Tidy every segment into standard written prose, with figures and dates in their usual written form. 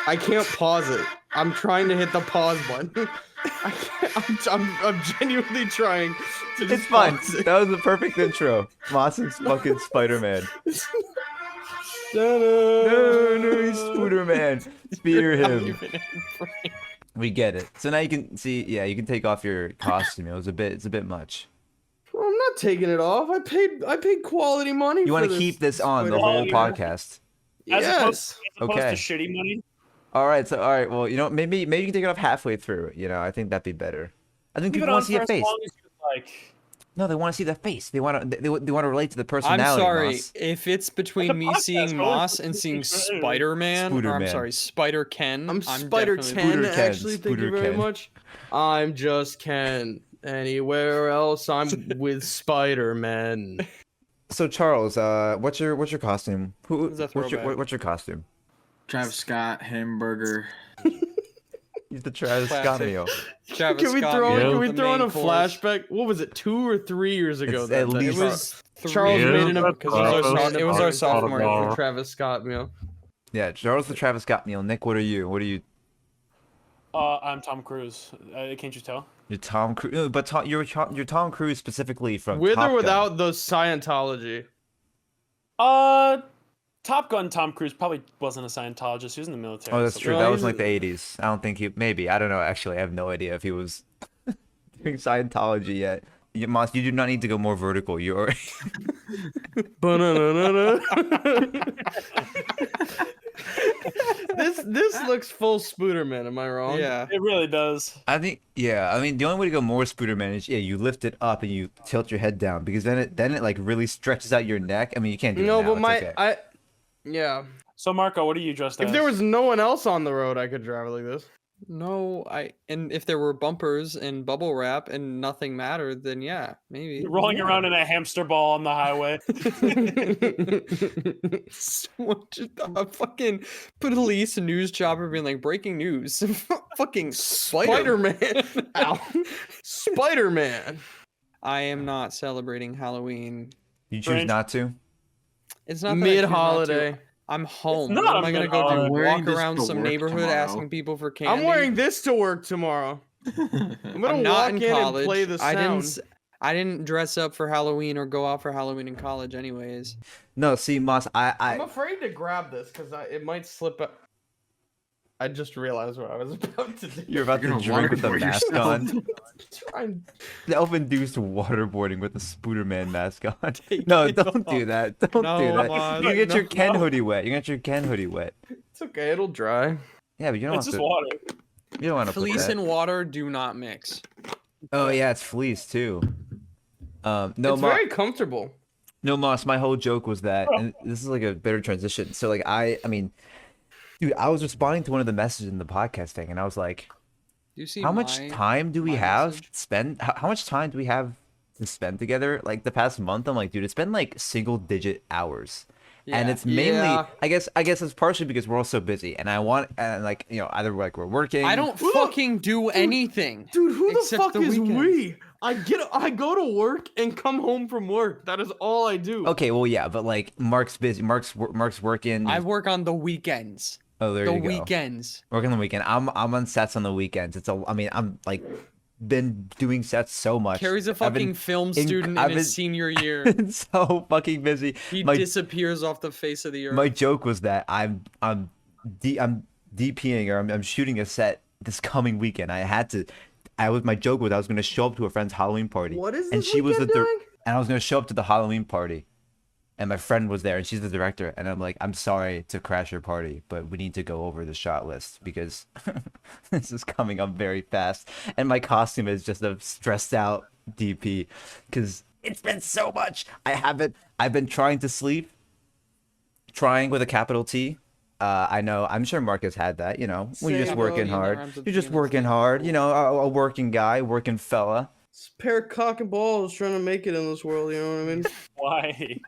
I can't pause it. I'm trying to hit the pause button. I can't, I'm genuinely trying to just It's fine. pause it. That was the perfect intro. Moss is fucking Spider-Man. No, he's Spooderman. Spear him. We get it. So now you can see, yeah, you can take off your costume. It's a bit much. Well, I'm not taking it off. I paid quality money. You want to to keep this on the whole podcast? Yes. As opposed to shitty money. All right. Well, you know, maybe you can take it off halfway through. You know, I think that'd be better. I think people want to see your face. No, they want to see the face. They want to relate to the personality. I'm sorry. Moss. If it's between me seeing Moss and seeing Spider-Man, or I'm sorry, Spider-Ken. I'm Spider-Ken, actually. Thank you very much. I'm just Ken. Anywhere else, I'm with Spider-Man. So Charles, what's your costume? What's your costume? Travis Scott hamburger. He's the Travis Scott meal. Can we throw in a flashback? What was it, 2 or 3 years ago? At least it was Charles made it because it was our sophomore year. Travis Scott meal. Yeah, Charles the Travis Scott meal. Nick, what are you? I'm Tom Cruise. Can't you tell? You're Tom Cruise, no, but you're Tom Cruise specifically from with Top or without Gun. the Scientology. Top Gun Tom Cruise probably wasn't a Scientologist. He was in the military. Oh, that's so true. That was in like the 80s. I don't think he. Maybe I don't know. Actually, I have no idea if he was doing Scientology yet. Moss, you do not need to go more vertical. You're. This looks full Spooderman. Am I wrong? Yeah, it really does. I think. Yeah. I mean, the only way to go more Spooderman is you lift it up and you tilt your head down because then it like really stretches out your neck. I mean, you can't do it now. But yeah. So Marco, what are you dressed as? If there was no one else on the road, I could drive like this. No, and if there were bumpers and bubble wrap and nothing mattered, then yeah, maybe. You're rolling around in a hamster ball on the highway. Fucking police news chopper being like breaking news. Fucking Spider-Man. Ow. Spider-Man. I am not celebrating Halloween. You choose not to? It's not mid-holiday. I'm home. What am I gonna go do? Walk around some neighborhood asking people for candy? I'm wearing this to work tomorrow. I'm gonna walk in and play the sound. I didn't dress up for Halloween or go out for Halloween in college, anyways. No, see, Moss, I'm afraid to grab this because it might slip up. I just realized what I was about to do. You're about to drink with the mask on. Self-induced waterboarding with the Spooderman mask on. No, don't do that. Don't do that. You get your Ken hoodie wet. You get your Ken hoodie wet. It's okay. It'll dry. Yeah, but you don't it's have just to. Water. You don't want to. Fleece and water do not mix. Oh yeah, it's fleece too. No, it's very comfortable. No, Moss. My whole joke was that, and this is like a better transition. So like I mean. Dude, I was responding to one of the messages in the podcast thing, and I was like, how much time do we have to spend? How much time do we have to spend together? Like the past month, I'm like, dude, it's been like single-digit hours. Yeah. And it's mainly, I guess it's partially because we're all so busy, and like, you know, either like we're working. I don't fucking do anything. Dude, who the fuck is we? I go to work and come home from work. That is all I do. Okay, well, yeah, but like Marc's busy. Marc's working. I work on the weekends. Oh, there you go. The weekends. Working on the weekend. I'm on sets on the weekends. I'm like been doing sets so much. Cary's a fucking film student in his senior year. So fucking busy. He disappears off the face of the earth. My joke was that I'm DPing or I'm shooting a set this coming weekend. My joke was I was gonna show up to a friend's Halloween party. What is this and she was doing? And I was gonna show up to the Halloween party. And my friend was there, and she's the director. And I'm like, I'm sorry to crash your party, but we need to go over the shot list because this is coming up very fast. And my costume is just a stressed out DP because it's been so much. I've been trying to sleep, trying with a capital T. I know, I'm sure Marc has had that, you know, when you're just working hard. You're just working hard, you know, a working guy, working fella. It's a pair of cock and balls trying to make it in this world, you know what I mean? Why?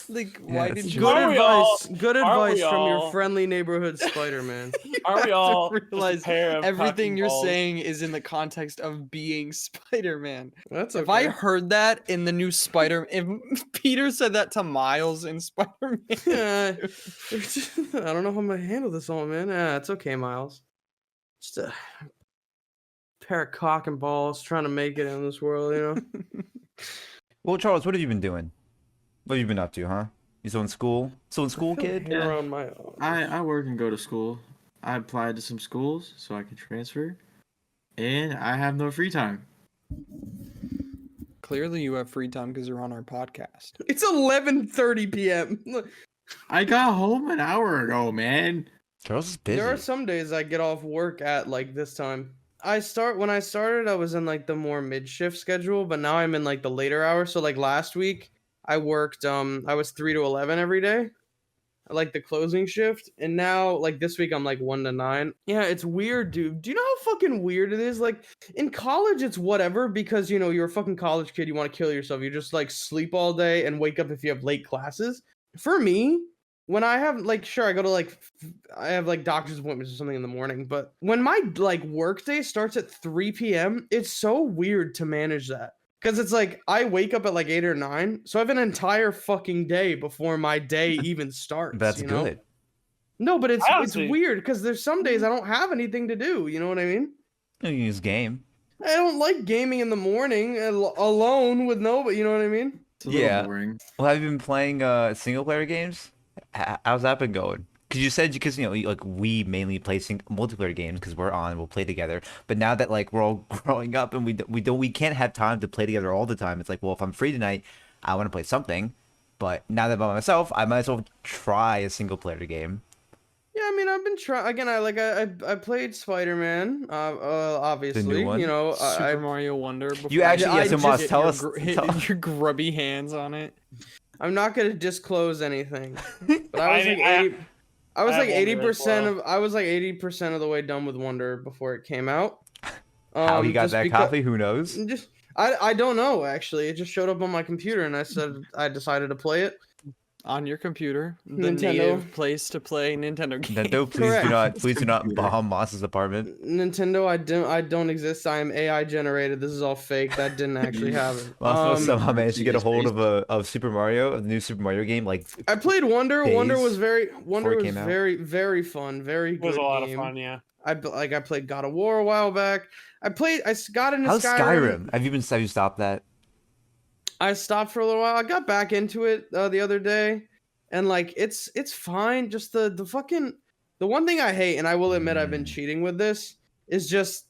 Like, Yeah, why that's did true. you Aren't we all- Good aren't advice we from your all- friendly neighborhood Spider-Man. Aren't we all just a realize pair of everything cocking you're balls? saying is in the context of being Spider-Man? That's If I okay. heard that in the new Spider, if Peter said that to Miles in Spider-Man, Yeah, I don't know how I'm gonna handle this all, man. Yeah, it's okay, Miles. Just a pair of cock and balls trying to make it in this world, you know. Well, Charles, what have you been doing? What have you been up to, huh? You still in school? Still in school, kid? Hair Yeah. on my. I work and go to school. I applied to some schools so I can transfer, and I have no free time. clearly you have free time because you're on our podcast. It's 11:30 p.m. I got home an hour ago, man. Charles is busy. There are some days I get off work at like this time. When I started, I was in like the more mid-shift schedule, but now I'm in like the later hours. So like last week, I worked I was 3 to 11 every day, like the closing shift, and now like this week I'm like 1 to 9. Yeah, it's weird, dude. Do you know how fucking weird it is? Like in college, it's whatever because you know you're a fucking college kid. You want to kill yourself. You just like sleep all day and wake up if you have late classes. For me, when I have like sure I go to like I have like doctor's appointments or something in the morning, but when my like work day starts at 3 p.m., it's so weird to manage that. Cause it's like I wake up at like 8 or 9, so I have an entire fucking day before my day even starts. That's you know? good. No, but it's Honestly- weird because there's some days I don't have anything to do. You know what I mean? You can use game. I don't like gaming in the morning alone with nobody. You know what I mean? It's a little Yeah. boring. Well, have you been playing single player games? How's that been going? Because you said because you know like we mainly play multiplayer games because we'll play together. But now that like we're all growing up and we can't have time to play together all the time. It's like, well, if I'm free tonight, I want to play something. But now that I'm by myself, I might as well try a single player game. Yeah, I mean, I've been trying again. I played Spider-Man, obviously. one? You know, Super Mario Wonder. You actually, I yes, just Moss, get tell your, us. your grubby hands on it. I'm not gonna disclose anything. But I was like I- 80. I was I like have Wonder as 80% well. of. I was like 80% of the way done with Wonder before it came out. How he got just that because- copy? Who knows? Just I don't know actually. It just showed up on my computer, and I decided to play it. On your computer, the Nintendo. native place to play Nintendo games. Nintendo, please do not bomb Moss's apartment. Nintendo, I don't exist. I am AI generated. This is all fake. That didn't actually happen. Moss somehow managed to get a Jesus hold of Super Mario, of the new Super Mario game. Like I played Wonder. Wonder days was very came out. very fun. Very It good was a lot game. of fun, yeah. I played God of War a while back. I got into how's Skyrim. Skyrim? Have you stopped that? I stopped for a little while. I got back into it the other day, and like it's fine. Just the fucking the one thing I hate, and I will admit I've been cheating with this, is just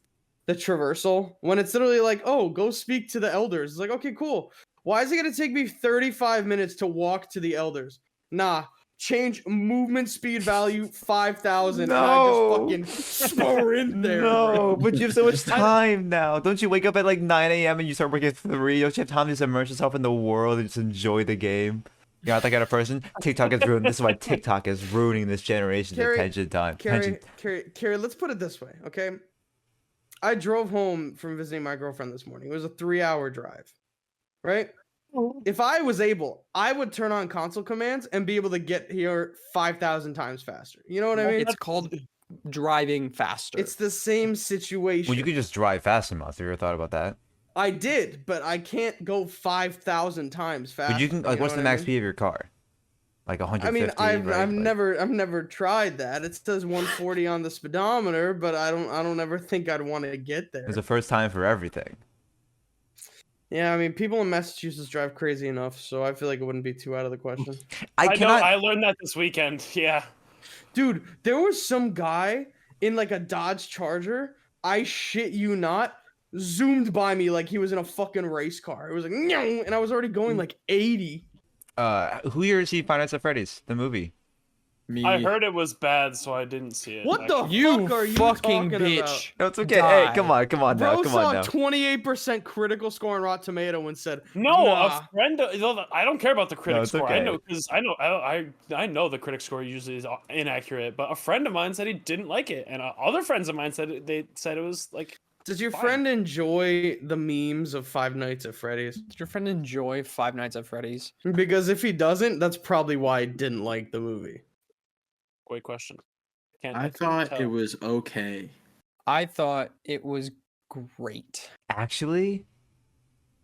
the traversal. When it's literally like, oh, go speak to the elders. It's like, okay, cool. Why is it gonna take me 35 minutes to walk to the elders? Nah. Change movement speed value 5,000 and I just fucking sprint there. No, bro. but you have so much time now. Don't you wake up at like 9 a.m. and you start working at 3? Don't you have time to just immerse yourself in the world and just enjoy the game? You're not that kind of person. TikTok is ruined. This is why TikTok is ruining this generation's Cary- attention time. Cary, let's put it this way, okay? I drove home from visiting my girlfriend this morning. It was a 3-hour drive, right? If I was able, I would turn on console commands and be able to get here 5,000 times faster. You know what I mean? It's called driving faster. It's the same situation. Well, you could just drive fast enough. Have you ever thought about that? I did, but I can't go 5,000 times faster. But you can. Like, know what's the what I max mean? speed of your car? Like 150. I mean, I've right? Like- I've never tried that. It says 140 on the speedometer, but I don't ever think I'd want to get there. It's the first time for everything. Yeah, I mean, people in Massachusetts drive crazy enough, so I feel like it wouldn't be too out of the question. I know. cannot. I learned that this weekend. Yeah. Dude, there was some guy in like a Dodge Charger. I shit you not, zoomed by me like he was in a fucking race car. It was like, "Meow," and I was already going like 80. Who here see Five Nights at Freddy's, the movie? Me. I heard it was bad, so I didn't see it. What the actually. you fuck are you fucking talking bitch. about? No, it's okay. Die. Hey, come on now, Bro come saw on now. 28% critical score on Rotten Tomato and said, No, nah. a friend. I don't care about the critic it's score. I okay. know because I know the critic score usually is inaccurate. But a friend of mine said he didn't like it, and other friends of mine said it was like Does your Fine. friend enjoy the memes of Five Nights at Freddy's? Did your friend enjoy Five Nights at Freddy's? Because if he doesn't, that's probably why he didn't like the movie. Great question. I couldn't thought it tell. was okay. I thought it was great. Actually,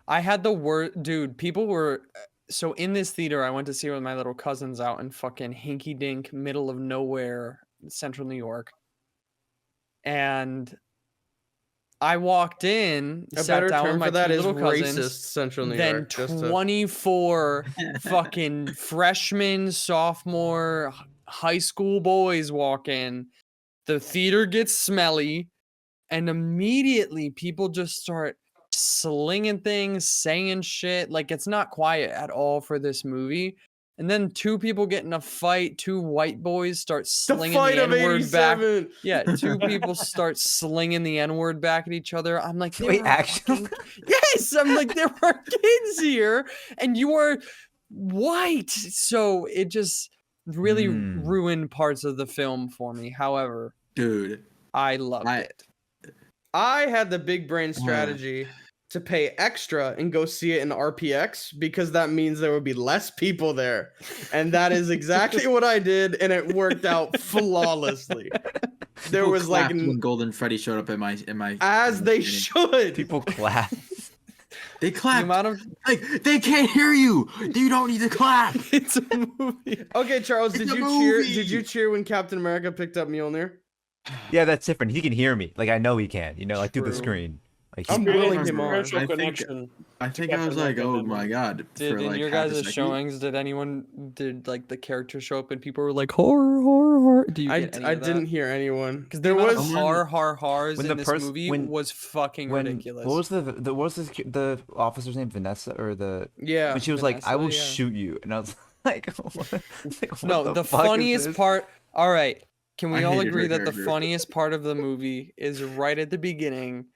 I had the word, dude. People were so in this theater. I went to see it with my little cousins out in fucking hinky dink, middle of nowhere, central New York. And I walked in, A sat better down with term my for that two is little racist cousins. Central New Then York. Just to... 24 fucking freshmen, sophomore, high school boys walk in. The theater gets smelly, and immediately people just start slinging things, saying shit. Like, it's not quiet at all for this movie. And then two people get in a fight. Two white boys start The slinging fight the of N-word back. '87. Yeah, two people start slinging the N-word back at each other. I'm like, there wait, are actually, fucking... Yes, I'm like, there are kids here, and you are white. So it just really ruined parts of the film for me. However, Dude, I loved I- it. I had the big brain strategy to pay extra and go see it in RPX because that means there would be less people there. And that is exactly what I did, and it worked out flawlessly. There people was like clapped when Golden Freddy showed up in my as they screening. should. people clap. They The clapped amount of like they can't hear you. You don't need to clap. it's a movie. Okay, Charles, It's did a you cheer? movie. Did you cheer when Captain America picked up Mjolnir? Yeah, that's different. He can hear me. Like I know he can. You know, like through the True. screen. Like I'm he- willing I him on. Spiritual think- connection. I think Captain I was like, America oh and my then- god. Did for in like your half a guys' second. showings, did like the character show up and people were like horror, horror, horror? Do you I, get any I of that? didn't hear anyone Because there the amount was of hars When in the this pers- movie when- was fucking ridiculous. What was the the officer's name? Vanessa or the yeah. when she was like, "I will Vanessa, yeah. shoot you," and I was like, what No, the fuck is funniest this? part. All right, can we I all hated agree her that the character. funniest part of the movie is right at the beginning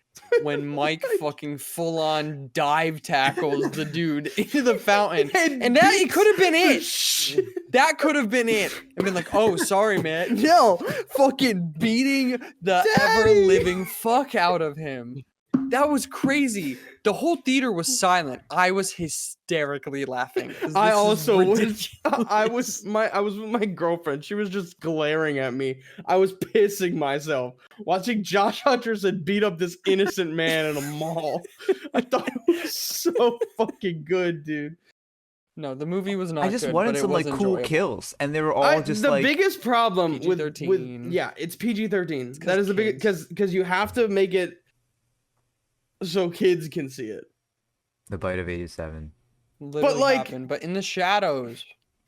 when Mike fucking full on dive tackles the dude into the fountain, and that it could have been it. That could have been it. And been like, oh, sorry, man. No, fucking beating the ever living fuck out of him. That was crazy. The whole theater was silent. I was hysterically laughing. 'cause I this is also was. ridiculous. I was with my girlfriend. She was just glaring at me. I was pissing myself watching Josh Hutcherson beat up this innocent man in a mall. I thought it was so fucking good, dude. No, the movie was not. I just good, wanted but it some was like cool enjoyable. kills, and they were all just the like biggest problem with PG-13. yeah, it's PG-13. 'cause That is the big kids. because you have to make it so kids can see it. the bite of '87. Literally like- happened, but in the shadows.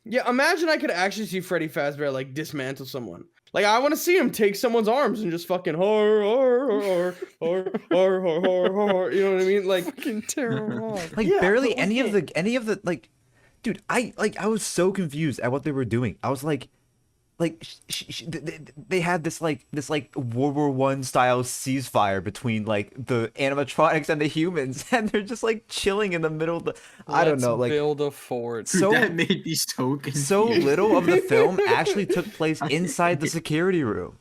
Yeah, imagine I could actually see Freddy Fazbear like dismantle someone. Like I want to see him take someone's arms and just fucking horror, you know what I mean? Like Fucking terrible. Like Yeah, barely but any like of the like, dude. I was so confused at what they were doing. I was like they had this like World War One style ceasefire between like the animatronics and the humans, and they're just like chilling in the middle of the. I don't Let's know, like build a fort. Dude, so that made me so confused. so little of the film actually took place inside the security room.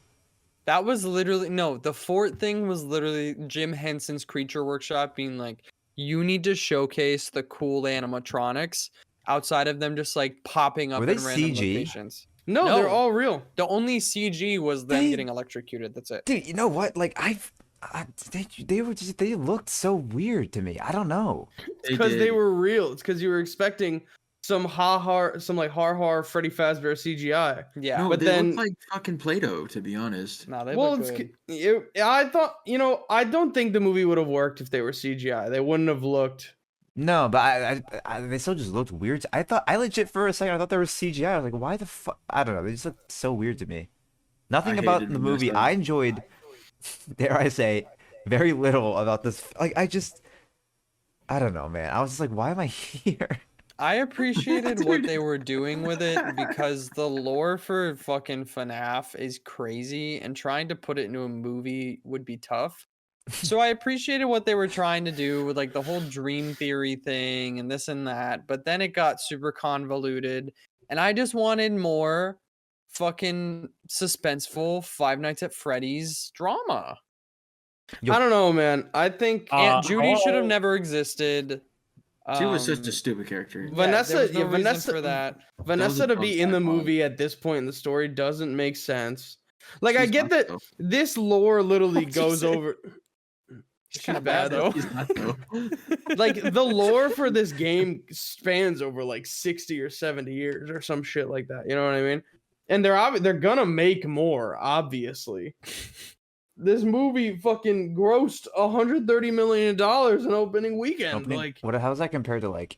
That was literally no. The fort thing was literally Jim Henson's Creature Workshop being like, you need to showcase the cool animatronics outside of them just like popping up Were they in random CG? locations. no, No. they're all real. The only CG was them They- getting electrocuted. That's it. Dude, you know what? Like they looked so weird to me. I don't know. Because they did. were real. It's because you were expecting some like har Freddy Fazbear CGI. Yeah. No, but they then- look like fucking Play-Doh, to be honest. No, they Well, look it's good. I thought I don't think the movie would have worked if they were CGI. They wouldn't have looked. No, but they still just looked weird. I legit for a second I thought they were CGI. I was like, why the fuck? I don't know. They just looked so weird to me. Nothing I about hated the them, that's movie. them. I enjoyed, dare I say, very little about this. Like I don't know, man. I was just like, why am I here? I appreciated what they were doing with it because the lore for fucking FNAF is crazy and trying to put it into a movie would be tough. So I appreciated what they were trying to do with like the whole dream theory thing and this and that, but then it got super convoluted and I just wanted more fucking suspenseful Five Nights at Freddy's drama. Yo- I don't know, man. I think Aunt Judy should have oh. never existed. She was such a Um, stupid character. yeah, Vanessa, there was no yeah, reason Vanessa, for that. Vanessa a to dumb be in the side plot. movie at this point in the story doesn't make sense. Like, I She's get not, that though. this lore literally What'd you goes say? over. She's She's bad, bad though. She's not, though. Like the lore for this game spans over like 60 or 70 years or some shit like that. You know what I mean? And they're gonna make more, obviously. This movie fucking grossed $130 million in opening weekend. Like how does that compare to like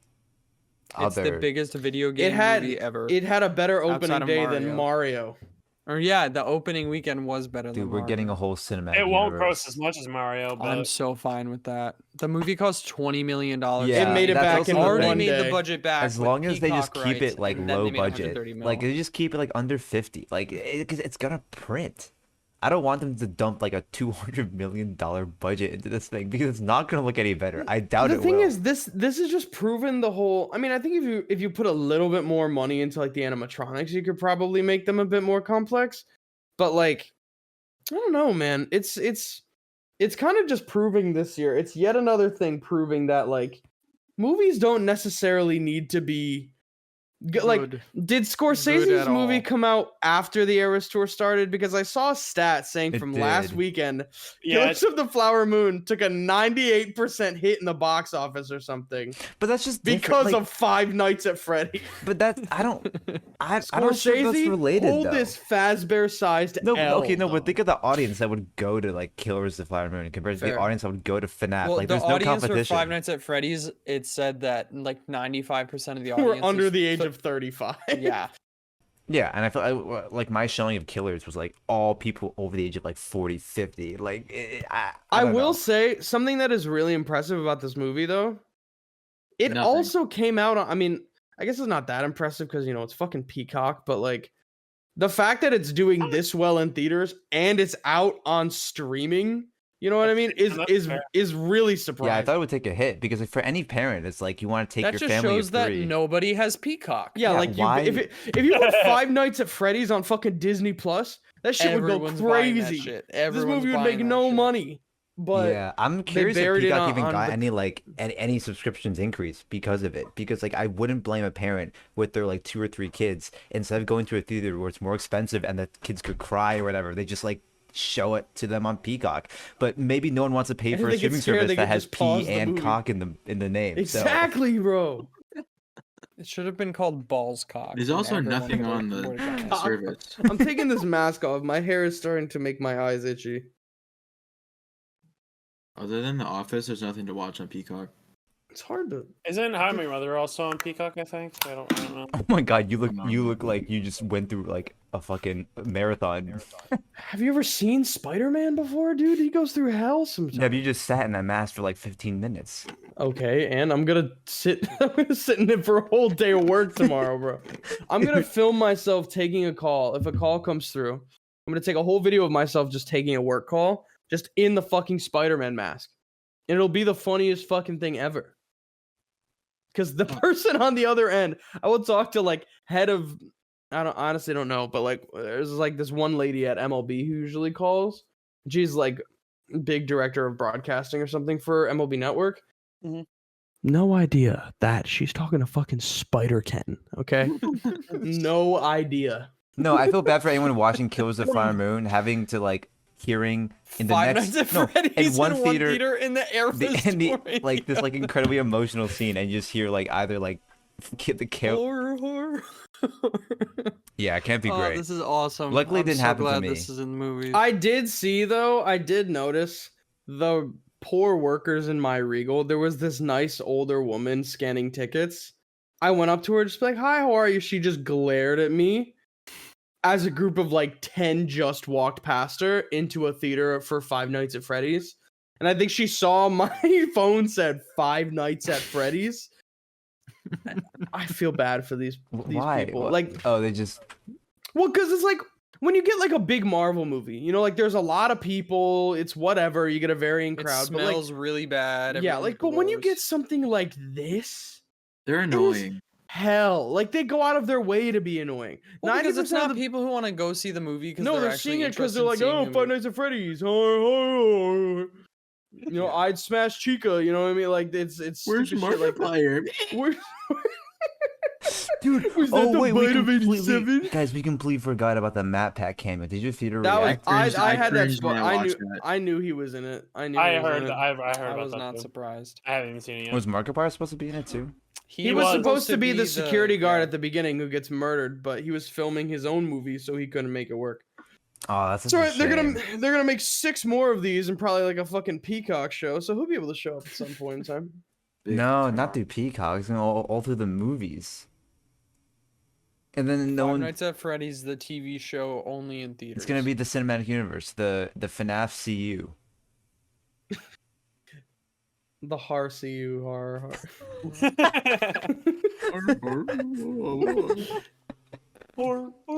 It's the other? biggest video game movie ever. it had a better outside opening of day than Mario. Mario. Or yeah, the opening weekend was better than Dude, we're getting a Mario. whole cinematic. It won't universe. gross as much as Mario, but I'm so fine with that. The movie cost $20 million. Yeah, It made it that's back also in the already thing. one made day. the budget back. As with long as they just Peacock keep rights, it like and then low they made budget, 130 mil. like they just keep it like under 50, like because it's gonna print. I don't want them to dump like a $200 million budget into this thing because it's not gonna look any better. I doubt The it thing will. is, this is just proven the whole. I mean, I think if you put a little bit more money into like the animatronics, you could probably make them a bit more complex. But like, I don't know, man. It's kind of just proving this year. It's yet another thing proving that like movies don't necessarily need to be like. Good. Did Good Scorsese's at movie all. come out after the Eras Tour started? Because I saw a stat saying It from last did. weekend, yeah, Ghosts of the Flower Moon took a 98% hit in the box office or something But that's just different, because like, of Five Nights at Freddy's. But that's I don't think that's related hold though. this Fazbear-sized No, L, okay, no, but though. think of the audience that would go to like Killers of the Flower Moon compared to the Fair. audience that would go to FNAF. Well, Like, the there's no audience for competition. Five Nights at Freddy's, it said that like 95% of the audience We're under was the age of 35. Yeah. Yeah, and I feel like my showing of Killers was like all people over the age of like 40, 50. Like, I don't will know. say something that is really impressive about this movie, though. It Nothing. also came out on, I mean, I guess it's not that impressive because, you know, it's fucking Peacock, but like the fact that it's doing this well in theaters and it's out on streaming, you know what I mean, That's fair. is really surprising. Yeah, I thought it would take a hit because like, for any parent, it's like you want to take That your just family shows of that three. nobody has Peacock. Yeah, Yeah, like why- if you put Five Nights at Freddy's on fucking Disney Plus, that shit Everyone's would go buying that crazy. shit. This Everyone's movie would make buying that no shit. money. But Yeah, I'm curious if buried it Peacock on- even on got the- any like any subscriptions increase because of it. Because like I wouldn't blame a parent with their like 2 or 3 kids instead of going to a theater where it's more expensive and the kids could cry or whatever. They just like show it to them on Peacock. But maybe no one wants to pay And for they a get streaming scared, service they that could has just pause P the and movie. cock in the name. So exactly, bro. It should have been called Balls Cock. There's and also everyone nothing on would've gotten the it. Cock. service. I'm taking this mask off. My hair is starting to make my eyes itchy. Other than The Office, there's nothing to watch on Peacock. It's hard to. Isn't How I Met Your Mother also on Peacock? I think I don't know. oh my god, you I'm not look like you just went through like a fucking marathon. Have you ever seen Spider-Man before, dude? He goes through hell sometimes. Have you just sat in that mask for like 15 minutes? Okay, and I'm gonna sit. I'm gonna sit in it for a whole day of work tomorrow, bro. I'm gonna film myself taking a call. If a call comes through, I'm gonna take a whole video of myself just taking a work call, just in the fucking Spider-Man mask, and it'll be the funniest fucking thing ever. Because the person on the other end, I will talk to like head of, I honestly don't know, but like there's like this one lady at MLB who usually calls. She's like big director of broadcasting or something for MLB Network. Mhm. No idea that she's talking to fucking Spider-Ken, okay? No idea. No, I feel bad for anyone watching Killers of the Flower Moon having to like hearing in the Five next Nights at Freddy's in one theater, in the Eras the Tour. like this like incredibly emotional scene and you just hear like either like the kill. Horror. Yeah, it can't be Oh, great. this is awesome. Luckily, it I'm didn't so happen to glad me. This is in the movies. I did see though, I did notice the poor workers in my Regal. There was this nice older woman scanning tickets. I went up to her just like, "Hi, how are you?" She just glared at me as a group of like 10 just walked past her into a theater for Five Nights at Freddy's. And I think she saw my phone said Five Nights at Freddy's. I feel bad for these Why? people. What- Like, oh, they just well, because it's like when you get like a big Marvel movie, you know, like there's a lot of people, it's whatever, you get a varying It crowd. But like, smells really bad. yeah, everyone like, but when you glows. get something like this, They're annoying. hell, like they go out of their way to be annoying. Well, because it's 90% not of the people who want to go see the movie because no, they're actually seeing it because they're interested like, in oh, seeing Five the Nights at Freddy's. Oh, You know, I'd smash Chica. You know what I mean? Like it's Where's stupid shit like that. Markiplier? Where- Dude, Was that oh the wait, we bite of completely, 87? guys, we completely forgot about the Map Pack cameo. Did you theater That was react? I had that cringed spot. when I knew watched that. I knew he was in it. I knew I he was heard in it. I heard I about was that not too. surprised. I haven't even seen it yet. Was Markiplier supposed to be in it too? He was was supposed to be the security guard yeah. at the beginning who gets murdered, but he was filming his own movie, so he couldn't make it work. Oh, that's such So a shame. they're gonna make 6 more of these and probably like a fucking Peacock show, so he'll be able to show up at some point in time. No, not through Peacock. It's all through the movies. And then no Five one. Nights at Freddy's, the TV show, only in theaters. It's gonna be the cinematic universe, the FNAF CU. The Har CU Har.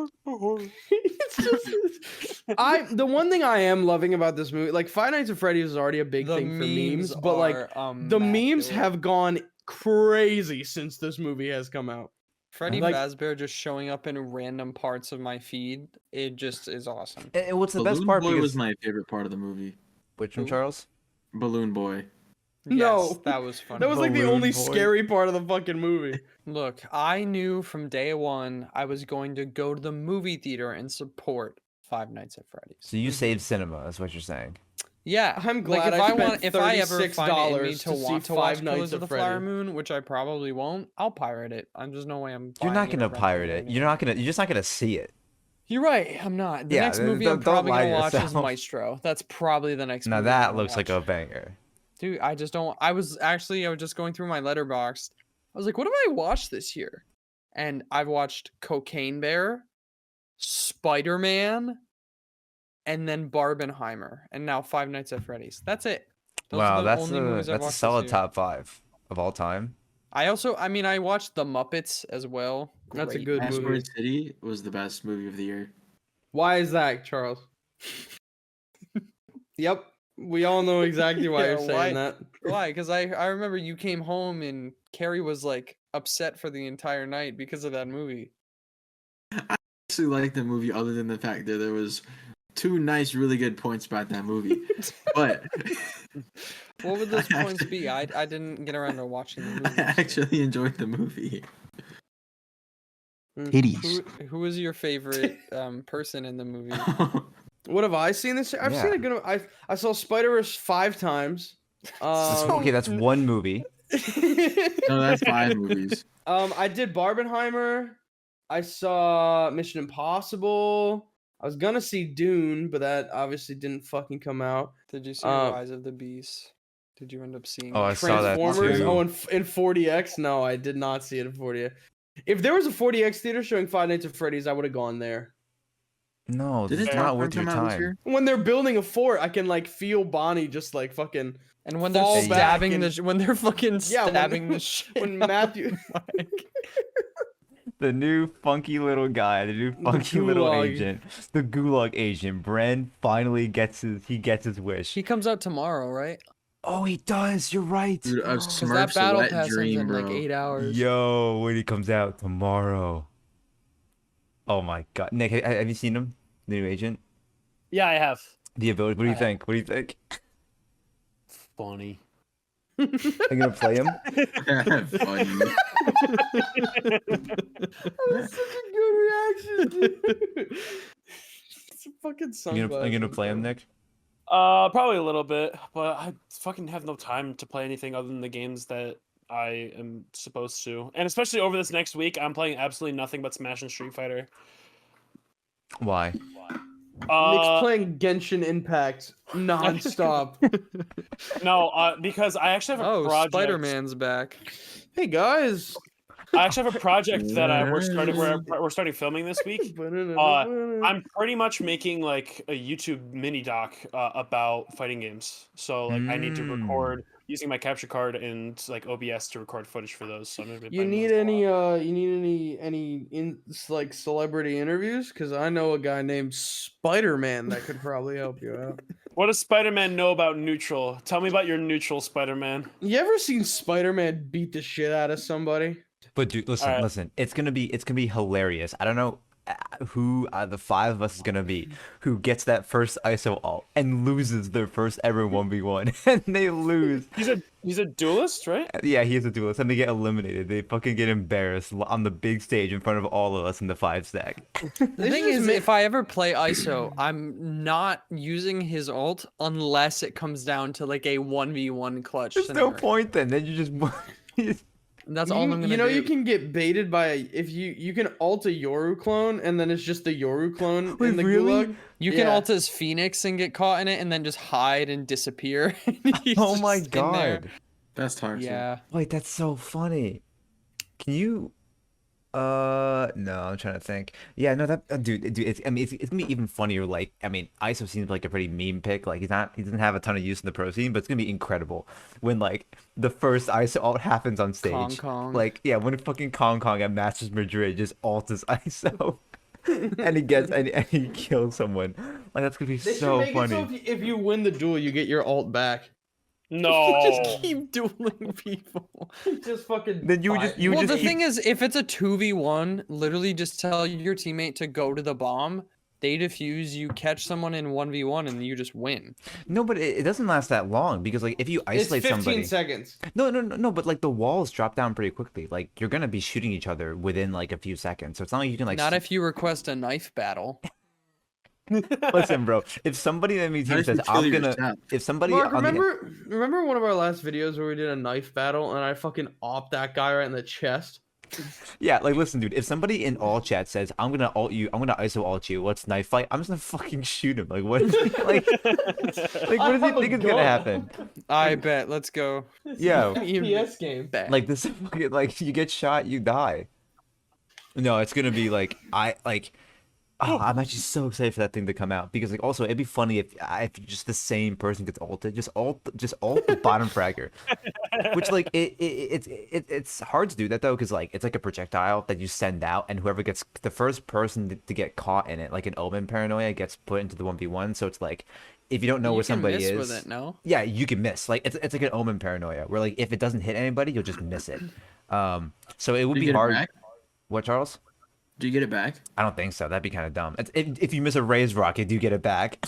It's just the one thing I am loving about this movie, like Five Nights at Freddy's is already a big The thing for memes, but like are the memes immaculate. have gone crazy since this movie has come out. Freddy like- Fazbear just showing up in random parts of my feed. It just is awesome. And what's the Balloon best part? Boy Because was my favorite part of the movie. which one, Who? Charles? Balloon Boy. No. Yes, that was funny. That was like the Balloon only Boy. scary part of the fucking movie. Look, I knew from day one I was going to go to the movie theater and support Five Nights at Freddy's. So you saved cinema, is what you're saying. Yeah, I'm like glad if I I spent want, if I ever find it in me $36 to want see to watch Five Nights Killers at of the Flower Freddy. Moon, which I probably won't, I'll pirate it. There's no way I'm. You're buying not it gonna or renting pirate it. You're not gonna. You're just not gonna see it. You're right. I'm not. The Yeah, next movie I'm don't probably lie gonna to watch is yourself. Maestro. That's probably the next. Now movie I'm that gonna looks like watch. a banger. Dude, I just don't. I was just going through my letterboxd. I was like, what have I watched this year? And I've watched Cocaine Bear, Spider Man, and then Barbenheimer, and now Five Nights at Freddy's. That's it. Those Wow, are the that's only movies I've a watched this solid year. top 5 of all time. I watched The Muppets as well. That's a Great good movie. movie. Asteroid City was the best movie of the year. Why is that, Charles? Yep. We all know exactly why Yeah, you're saying why? that. Why? Because I remember you came home and Cary was like upset for the entire night because of that movie. I actually like the movie other than the fact that there was 2 nice, really good points about that movie. But What would those I points actually- be? I didn't get around to watching the movie. I actually enjoyed the movie. Who was your favorite person in the movie? What have I seen this year? I've seen Yeah. a good. I saw Spider-Verse 5 times. Okay, that's one movie. No, that's 5 movies. I did Barbenheimer. I saw Mission Impossible. I was gonna see Dune, but that obviously didn't fucking come out. Did you see Um, Rise of the Beast? Did you end up seeing? Oh, I that? saw that Transformers. too. Oh, in 40x. No, I did not see it in 40x. If there was a 40x theater showing Five Nights at Freddy's, I would have gone there. No, Did this it is not worth your time. When they're building a fort, I can like feel Bonnie just like fucking. And when fall they're back stabbing and- when they're fucking Yeah, when- stabbing the shit. when out of Matthew- Mike. The new funky little guy, the new funky little gulag. agent, the gulag agent. Bren finally gets his wish. He comes out tomorrow, right? Oh, he does. You're right. Dude, a Because that Smurf's battle wet pass ends dream, in bro. like 8 hours. Yo, when he comes out tomorrow. Oh my god, Nick, have you seen him? The new agent, Yeah, I have. the ability. What do you think? What do you think? Funny. Are you gonna play him? Funny. That's such a good reaction, dude. It's a fucking Are you gonna play him, Nick? Probably a little bit, but I fucking have no time to play anything other than the games that I am supposed to. And especially over this next week, I'm playing absolutely nothing but Smash and Street Fighter. Why? Nick's playing Genshin Impact nonstop. No, because I actually have a Oh, project. Spider-Man's back. Hey guys. I actually have a project that we're starting filming this week. I'm pretty much making like a YouTube mini doc about fighting games. So like I need to record using my capture card and like OBS to record footage for those. So I'm gonna be You playing need those. any like celebrity interviews? Because I know a guy named Spider-Man that could probably help you out. What does Spider-Man know about neutral? Tell me about your neutral Spider-Man. You ever seen Spider-Man beat the shit out of somebody? But dude, listen, Alright. listen. It's gonna be hilarious. I don't know. who the five of us is gonna be who gets that first ISO ult and loses their first ever 1v1 and they lose. He's a duelist, right? Yeah, he is a duelist and they get eliminated. They fucking get embarrassed on the big stage in front of all of us in the 5-stack. The thing is, if I ever play ISO, I'm not using his ult unless it comes down to like a 1v1 clutch There's scenario. no point then. Then you just That's all I'm gonna do. You know, you can get baited by if you can ult a Yoru clone and then it's just the Yoru clone Wait, in the really? gulag. You can ult as Phoenix and get caught in it and then just hide and disappear. He's Oh my just in there. god. That's toxic. Yeah. Wait, that's so funny. Can you no, I'm trying to think. Yeah, no, that dude, it's I mean it's gonna be even funnier. Like, I mean, ISO seems like a pretty meme pick. Like, he doesn't have a ton of use in the pro scene, but it's gonna be incredible when like the first ISO ult happens on stage. Kong Kong. Like, yeah, when fucking Kong Kong at Masters Madrid just ults his ISO. And he gets and he kills someone. Like, that's gonna be They so should make funny. it so if you win the duel, you get your ult back. No. Just keep dueling people. Just fucking. Then you would buy just it. you would Well, just the thing is, if it's a 2v1, literally just tell your teammate to go to the bomb. They defuse, you catch someone in 1v1, and you just win. no, but it doesn't last that long because like if you It's isolate 15 somebody. seconds. No, but like the walls drop down pretty quickly. Like, you're gonna be shooting each other within like a few seconds. So it's not like you can like Not if you request a knife battle. listen, bro. If somebody in my team How says does it kill I'm gonna yourself? if somebody Marc, on the remember one of our last videos where we did a knife battle and I fucking opt that guy right in the chest? yeah, like listen, dude, if somebody in all chat says I'm gonna ult you, I'm gonna ISO ult you, let's knife fight, I'm just gonna fucking shoot him. Like what like what does he have a think is gonna gun. happen? I bet. Let's go. Yeah. FPS game. Bet. Like this fucking like you get shot, you die. No, it's gonna be like oh, I'm actually so excited for that thing to come out because like also it'd be funny if just the same person gets ulted, just ult the bottom fragger, which like it's hard to do that though because like it's like a projectile that you send out and whoever gets the first person to get caught in it, like an omen paranoia, gets put into the 1v1. So it's like if you don't know You where can somebody miss is, with it, no? yeah, you can miss. Like it's like an omen paranoia where like if it doesn't hit anybody, you'll just miss it. So it would Do you be get it hard. back? What, Charles? Do you get it back? I don't think so. That'd be kind of dumb. If you miss a raise rocket, do you get it back?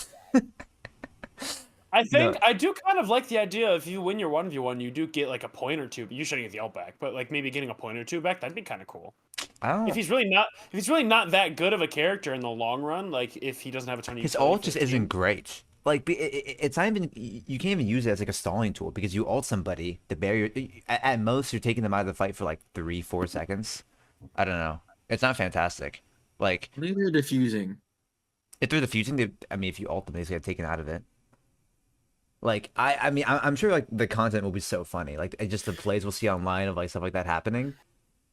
I think No. I do kind of like the idea if you win your 1v1, you do get like a point or two. You shouldn't get the ult back, but like maybe getting a point or two back, that'd be kind of cool. I don't. If he's really not that good of a character in the long run, like if he doesn't have a ton of His utility ult for just the team. isn't great. Like it's not even. You can't even use it as like a stalling tool because you ult somebody, the barrier. At most, you're taking them out of the fight for like 3-4 seconds. I don't know. It's not fantastic. Like I think they're diffusing. if they're defusing, I mean, if you ult them, they just get taken out of it. Like I mean, I'm sure like the content will be so funny. Like it just the plays we'll see online of like stuff like that happening.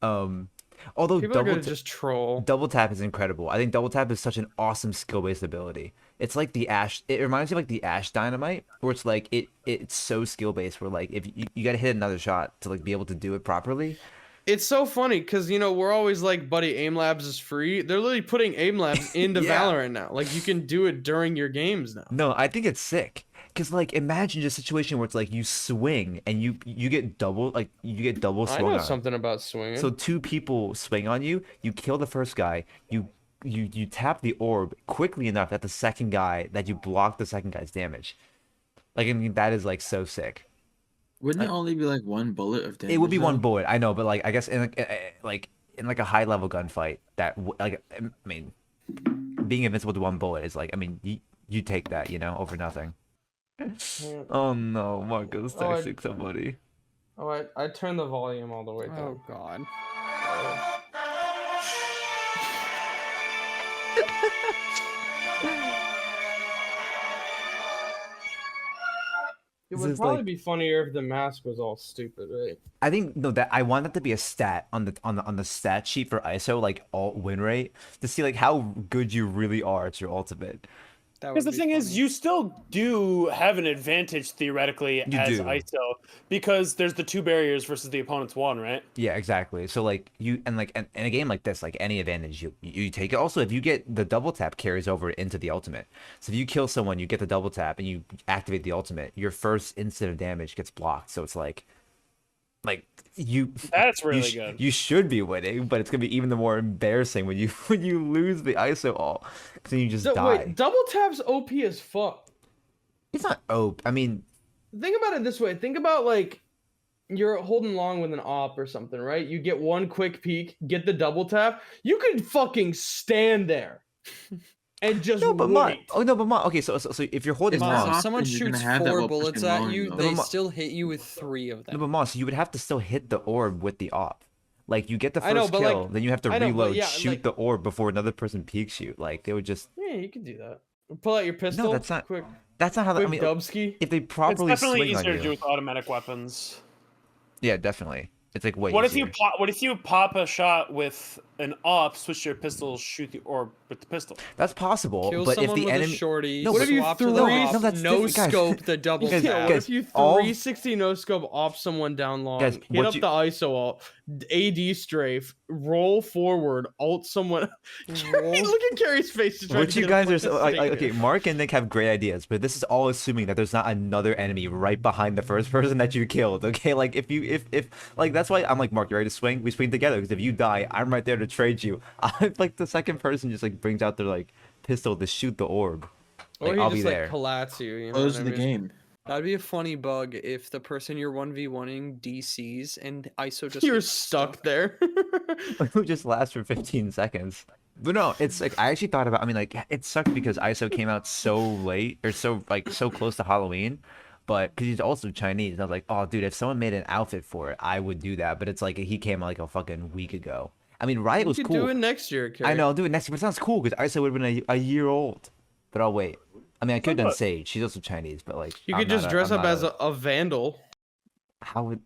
Although People are gonna just troll. double tap is incredible. I think double tap is such an awesome skill based ability. It's like the Ash. It reminds me of like the Ash Dynamite, where it's like it's so skill based. Where like if you got to hit another shot to like be able to do it properly. It's so funny because you know we're always like, buddy, aim labs is free. They're literally putting aim labs into Yeah. Valorant now. Like you can do it during your games now. No, I think it's sick. Cause like imagine just a situation where it's like you swing and you get double I swung know on. something about swinging. So two people swing on you, you kill the first guy, you tap the orb quickly enough that the second guy that you block the second guy's damage. Like I mean that is like so sick. Wouldn't it only be like one bullet of damage? It would be one though? bullet, I know, but like I guess in like in like a high level gunfight that like I mean being invincible to one bullet is like I mean you take that, you know, over nothing. Oh no, Marco's Oh, texting somebody. Oh, I turned the volume all the way down. Oh god. It This would is probably like- be funnier if the mask was all stupid, right? I think no, that I want that to be a stat on the stat sheet for ISO, like alt win rate, to see like how good you really are at your ultimate. That Because would the be thing is, funny. you still do have an advantage theoretically You as do. ISO because there's the two barriers versus the opponent's one, right? Yeah, exactly. So like you and like in a game like this, like any advantage you take it. Also, if you get the double tap carries over into the ultimate. So if you kill someone, you get the double tap and you activate the ultimate. Your first instant of damage gets blocked. So it's like Like you, That's really you, good. you should be winning, but it's gonna be even the more embarrassing when you when you lose the ISO all, because then you just die. Wait, double tap's OP as fuck. It's not OP. I mean, Think about it this way. Think about like you're holding long with an op or something, right? You get one quick peek, get the double tap. You could fucking stand there and just no, but Mon, wait. oh no, but Mon, okay, so if you're holding It's Mom, not long, if someone often you're gonna shoots have that 4 while bullets pushing at long, you, though. they No, still hit you with 3 of no, them. but Mon, so you would have to still hit the orb with the op. Like you get the I know, first but, kill, like- then you have to I know, but reload, yeah, shoot like- the orb before another person peeks you. Like they would just. Yeah, you can do that. Pull out your pistol. that's not- quick. That's not how. Quick I mean, dubski. if they It's properly definitely swing on easier you, to do with automatic weapons. yeah, definitely. It's like way What easier. if you pop a shot with an op, switch to your pistol, shoot the orb with the pistol? That's possible, Kill but if someone the with enemy, a shorty, No, What if you swap to threw- the No, op, no, that's no different, guys. scope the double Guys, Yeah, tap. what guys, if you all- 360 no scope off someone down long, Guys, hit what up you- the ISO alt, AD strafe, roll forward, alt someone. Cary, look at Cary's face. To try what to you get a guys are fucking so, like, stick okay, in. Mark and Nick have great ideas, but this is all assuming that there's not another enemy right behind the first person that you killed. Okay, like if like that's why I'm like, Mark, you ready to swing? We swing together, because if you die, I'm right there to trade you. I'm like the second person just like brings out their like pistol to shoot the orb. Or Like, he I'll just be like there. collats you. You know Close what I the mean? game. That'd be a funny bug if the person you're 1v1ing DCs and ISO just You're gets stuck there. It would just last for 15 seconds. But no, it's like I actually thought about. I mean, like it sucked because ISO came out so late or so close to Halloween, but because he's also Chinese, and I was like, oh, dude, if someone made an outfit for it, I would do that. But it's like he came out like a fucking week ago. I mean, Riot You was could cool. do it next year, Cary. I know, I'll do it next year. But it sounds cool because ISO would have been a year old. But I'll wait. I mean, I could have done Look. Sage. She's also Chinese, but like You I'm could just not dress I'm up not as a vandal, How would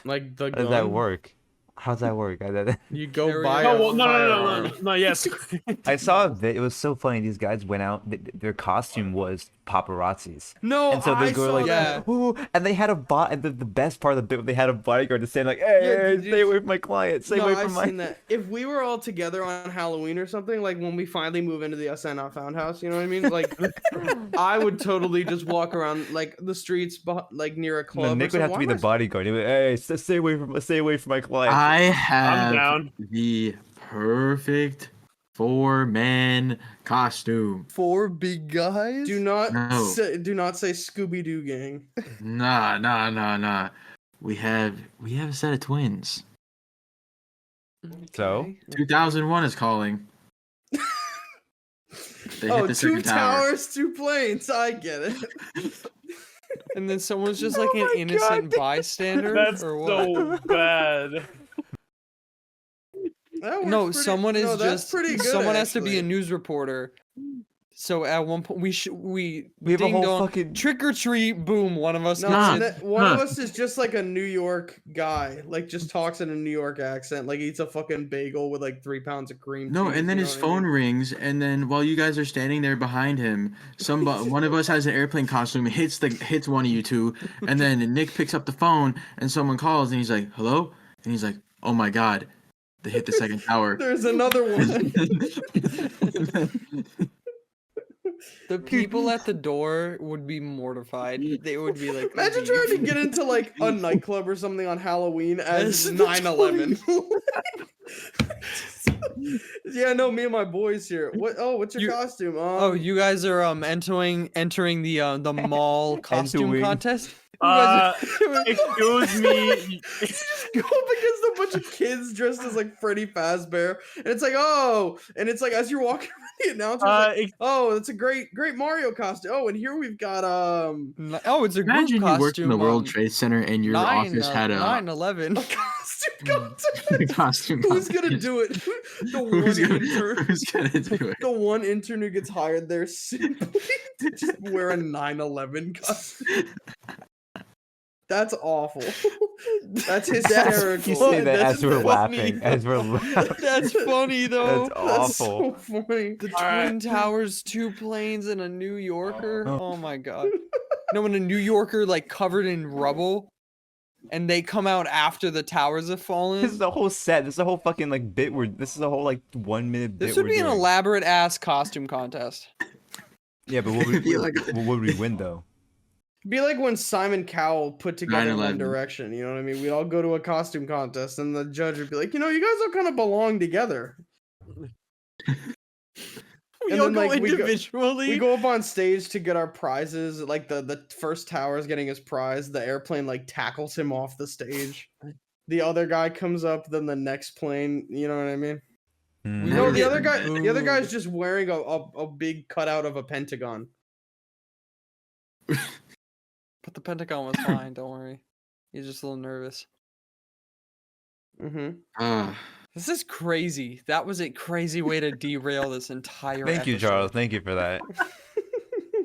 like the how does gun. that work? How's that work? You go There we buy go. a No, well, no, firearm. no. Yes. I saw a vid. It was so funny. These guys went out. Their costume was paparazzis. No, And so the I girl saw like, that. Yeah. ooh, and they had a bot. And the best part of the bit, they had a bodyguard to stand like, hey, Yeah, did you- stay away from my client. Stay No, away I've from my. seen that. If we were all together on Halloween or something, like when we finally move into the SN Not Found house, you know what I mean? Like, I would totally just walk around like the streets, like near a club. No, or Nick would have to something. be Why the bodyguard. He would, hey, stay away from my client. I have down. the perfect 4-man costume. 4 big guys. Do not No. do not say Scooby Doo gang. Nah. We have a set of twins. So? Okay. 2001 is calling. They Oh, hit the two second tower. towers, 2 planes. I get it. And then someone's just like Oh an my innocent God. bystander, That's or what? so bad. That No, works pretty- someone is no, that's just pretty good, someone has to be a actually. news reporter. So at one point we We have a ding whole dong, fucking- trick or treat, boom, one of us No, Nah. and gets it. that- one of Nah. us is just like a New York guy, like just talks in a New York accent, like eats a fucking bagel with like 3 pounds of cream. No, cheese, and then you his know what I phone mean? rings, and then while you guys are standing there behind him, one of us has an airplane costume, hits one of you two, and then Nick picks up the phone, and someone calls, and he's like, "Hello," and he's like, "Oh my God, they hit the second tower." There's another one. The people at the door would be mortified. They would be like, Imagine "Leave." trying to get into like a nightclub or something on Halloween as As the 9/11. Yeah, no, me and my boys here. What? Oh, what's your You- costume? Oh, you guys are entering the mall costume Entering. contest. You guys Excuse me. go up against a bunch of kids dressed as like Freddy Fazbear, and it's like, oh, and it's like as you're walking around, the announcer's like, oh, that's a great Mario costume. Oh, and here we've got Oh, it's a group Imagine you costume. worked in the World Trade Center and your office had a 9/11. a costume contest. costume. Who's gonna contest. do it? The one intern. Who's gonna do it? The one intern who gets hired there simply to just wear a 9/11 costume. That's awful. That's hysterical. You say that That's as we're funny, laughing, though. as we're laughing. That's funny though. That's awful. That's so funny. The Alright. Twin Towers, 2 planes, and a New Yorker. Oh. Oh my god. No, when a New Yorker like covered in rubble, and they come out after the towers have fallen. This is a whole set. This is a whole fucking like bit. This is a whole like 1 minute bit. This would we're be an doing. elaborate ass costume contest. Yeah, but what would It'd be like- what would we win though? Be like when Simon Cowell put together One 9/11. Direction. You know what I mean? We'd all go to a costume contest, and the judge would be like, you know, you guys all kind of belong together. We And all then, go like, individually. We go up on stage to get our prizes. Like the first tower is getting his prize. The airplane like tackles him off the stage. The other guy comes up, then the next plane. You know what I mean? Hmm. No, Never the get other guy. The other booed. guy's just wearing a big cutout of a pentagon. But the Pentagon was fine. Don't worry. He's just a little nervous. Mm-hmm. This is crazy. That was a crazy way to derail this entire Thank you, episode. Charles. Thank you for that.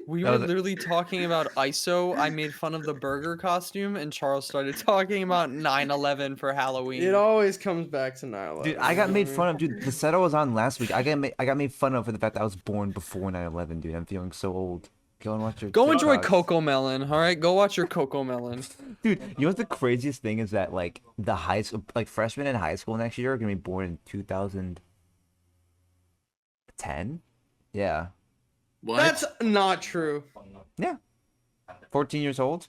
We That were was- literally talking about ISO. I made fun of the burger costume, and Charles started talking about 9/11 for Halloween. It always comes back to 9/11. Dude, I got made fun of. Dude, the set I was on last week, I got made fun of for the fact that I was born before 9/11, dude. I'm feeling so old. Go and watch your Go enjoy TikToks. Coco Melon, all right? Go watch your Coco Melon. Dude, you know what the craziest thing is that like the high school, like freshmen in high school next year are gonna be born in 2010. Yeah, What? That's not true. 14 years old.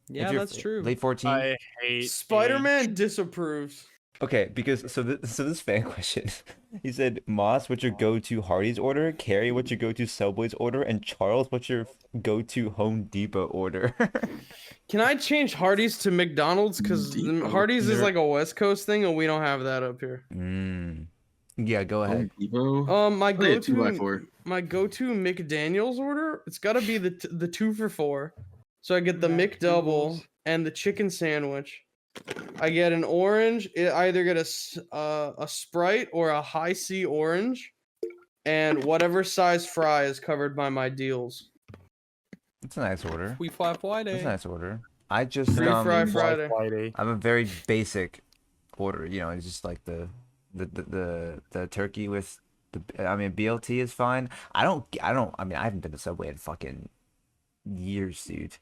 Yeah, If you're that's true. Late 14. I hate Spider-Man disapproves. Okay, because so this fan question, he said, Moss, what's your go-to Hardee's order? Cary, what's your go-to Subway's order? And Charles, what's your go-to Home Depot order? Can I change Hardee's to McDonald's? Because Depot. Hardee's is There- like a West Coast thing, and we don't have that up here. Yeah, go ahead. Home Depot? My Probably a go-to 2x4. my go-to McDaniel's order. It's got to be the 2 for $4. So I get the McDouble and the chicken sandwich. I get an orange. I either get a Sprite or a high C orange, and whatever size fry is covered by my deals. It's a nice order. We fly Friday. It's a nice order. I just Free fry Friday. Friday. I'm a very basic order. You know, it's just like the turkey with the. I mean, BLT is fine. I mean, I haven't been to Subway in fucking years, dude.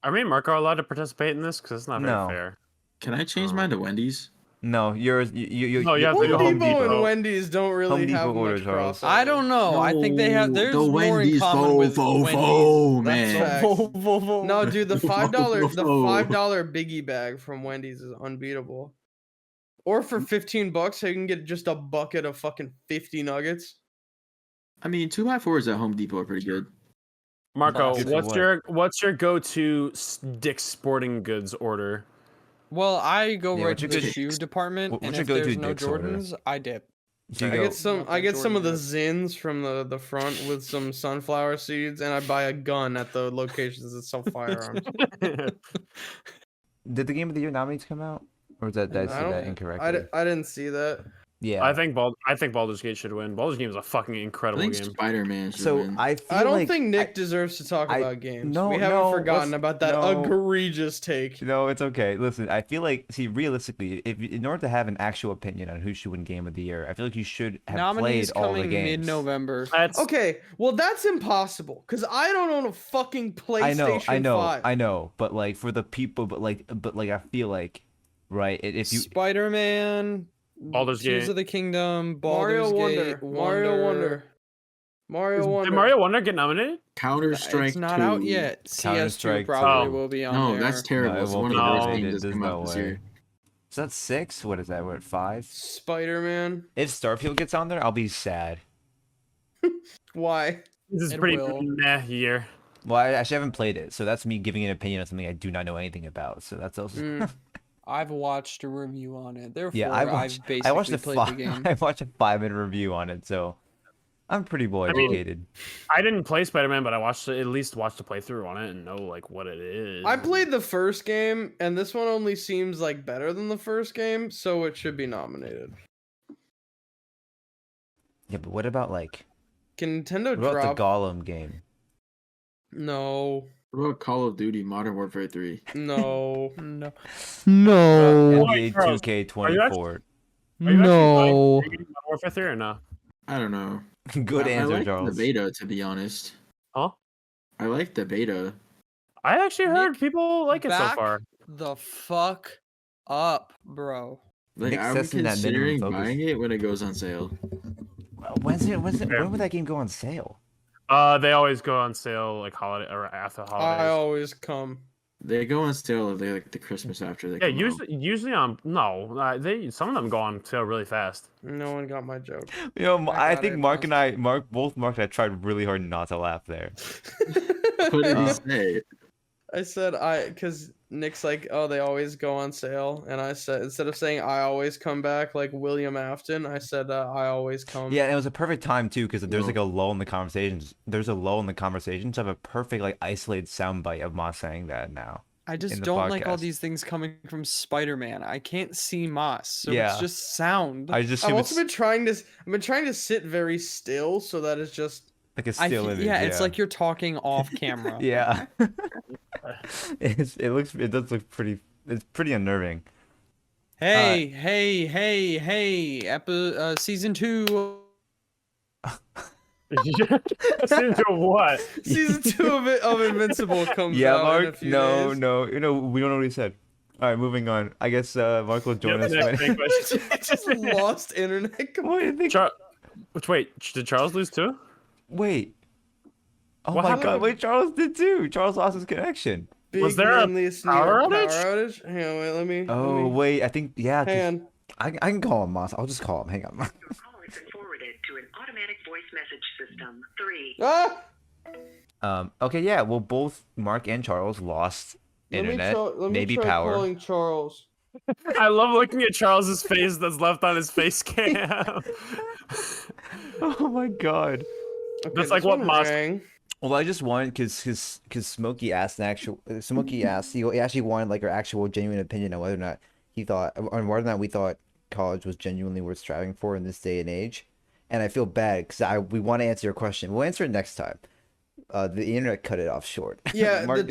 Are me and Mark allowed to participate in this? Because it's not very No. fair. Can I change mine to Wendy's? No, yours. You. No, you have to Home do Depot, Home Depot. and Wendy's don't really Home have Depot orders much are- crossover. I don't know. I think they have. No, There's the more in Wendy's common with fo, Wendy's. man. That's facts. No, dude, the $5 Whoa. biggie bag from Wendy's is unbeatable. Or for $15, you can get just a bucket of fucking 50 nuggets. I mean, 2x4s at Home Depot are pretty good. Marco, Good for what's your go-to Dick's Sporting Goods order? Well, I go Yeah, right what's to your the go- shoe department, what's and your if go-to there's no Dick's order? Jordans, I dip. You I go. get some. Not I that get some of the Jordan Zins from the front with some sunflower seeds, and I buy a gun at the locations that sell firearms. Did the Game of the Year nominees come out, or was that did I see that I incorrectly? I didn't see that. Yeah. I think Baldur's Gate should win. Baldur's Gate is a fucking I incredible think game. Spider-Man should So win. I feel I don't like think Nick deserves to talk I- about games. no, we haven't no, forgotten let's- about that no. egregious take. No, it's okay. Listen, I feel like, see, realistically, in order to have an actual opinion on who should win Game of the Year, I feel like you should have Nominees played all the coming games. mid-November. That's Okay, well that's impossible because I don't own a fucking PlayStation I know, 5. I know, but like for the people, but like I feel like, right? If you, Spider-Man, Baldur's Tears Gate. of the Kingdom, Baldur's Mario Gate, Wonder, Mario Wonder, Mario Did Wonder. Mario Wonder get nominated? Counter-Strike It's not 2. out yet. Counter-Strike CS2 probably 2. will be on No, there. that's terrible. No, it It's won't one be of the worst nominated. games that's There's come no out this way. year. so that's 6. What is that? What 5? Spider-Man. If Starfield gets on there, I'll be sad. Why? This is It pretty will. meh year. Well, I actually haven't played it, so that's me giving an opinion on something I do not know anything about. So that's also. Mm. I've watched a review on it. Therefore, Yeah, I've I watched basically a played the game. I watched a 5-minute review on it, so I'm pretty well I mean, educated. I didn't play Spider-Man, but I at least watched a playthrough on it and know like what it is. I played the first game, and this one only seems like better than the first game, so it should be nominated. Yeah, but what about like Can Nintendo what about drop? the Gollum game? No, What about Call of Duty Modern Warfare 3? no. No. NBA Charles, 2K24. Are you actually No. buying Modern Warfare 3 or no? I don't know. Good I answer, like Charles. the beta, to be honest. Huh? I like the beta. I actually heard Nick, people like it so back far. the fuck up, bro. Like, Nick's I'm testing that minimum considering focus. buying it when it goes on sale. When would that game go on sale? They always go on sale like holiday or after the holidays. I always come. They go on sale like the Christmas after they Yeah, come out. usually on they some of them go on sale really fast. No one got my joke. You know, I I got think it, Mark Maz. and I, both Mark and I tried really hard not to laugh there. What did he Uh, say? I said because Nick's like, oh, they always go on sale, and I said instead of saying I always come back like William Afton, I said I always come. Yeah, and it was a perfect time too because there's No. like a lull in the conversations. There's a lull in the conversations. I have a perfect like isolated soundbite of Moss saying that now. I just in the don't like all podcast. these things coming from Spider-Man. I can't see Moss, so Yeah. it's just sound. I just I've assume also it's been trying to sit very still so that it's just like a still image. yeah, it's like you're talking off camera. yeah. It does look pretty. It's pretty unnerving. Hey, season 2. Season 2 of what? season 2 of Invincible comes Yeah, out in a Mark. few No, days. no. You know, we don't know what he said. All right, moving on. I guess Mark will join us. Next big question. just lost internet. What do you think? Wait, did Charles lose too? Wait. Oh What my happened? God! Wait, Charles did too. Charles lost his connection. Was there a manliest power New York outage? Power outage? Hang on, wait, let me. Oh wait, I think yeah. 'Cause Hang on. I can call him, Moss. I'll just call him. Hang on. Your call has been forwarded to an automatic voice message system. 3. Ah! Okay, yeah. Well, both Mark and Charles lost internet, let me maybe try power. calling Charles. I love looking at Charles's face that's left on his face cam. Oh my God. Okay, That's like this what one Moss- rang. Well, I just wanted because Smokey asked Smokey asked he actually wanted like our actual genuine opinion on whether or not he thought on whether or not we thought college was genuinely worth striving for in this day and age, and I feel bad because we want to answer your question. We'll answer it next time. The internet cut it off short. Yeah, Mark-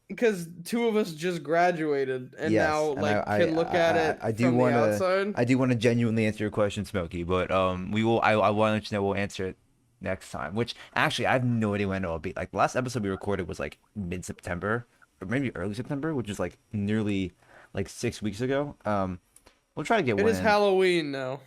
because two of us just graduated and Yes, now and like I- can look at it I do from wanna- the outside. I do want to genuinely answer your question, Smokey, but we will. I want to let you know we'll answer it next time. Which actually, I have no idea when it'll be. Like the last episode we recorded was like mid-September or maybe early September, which is like nearly like 6 weeks ago. We'll try to get It one. is Halloween now.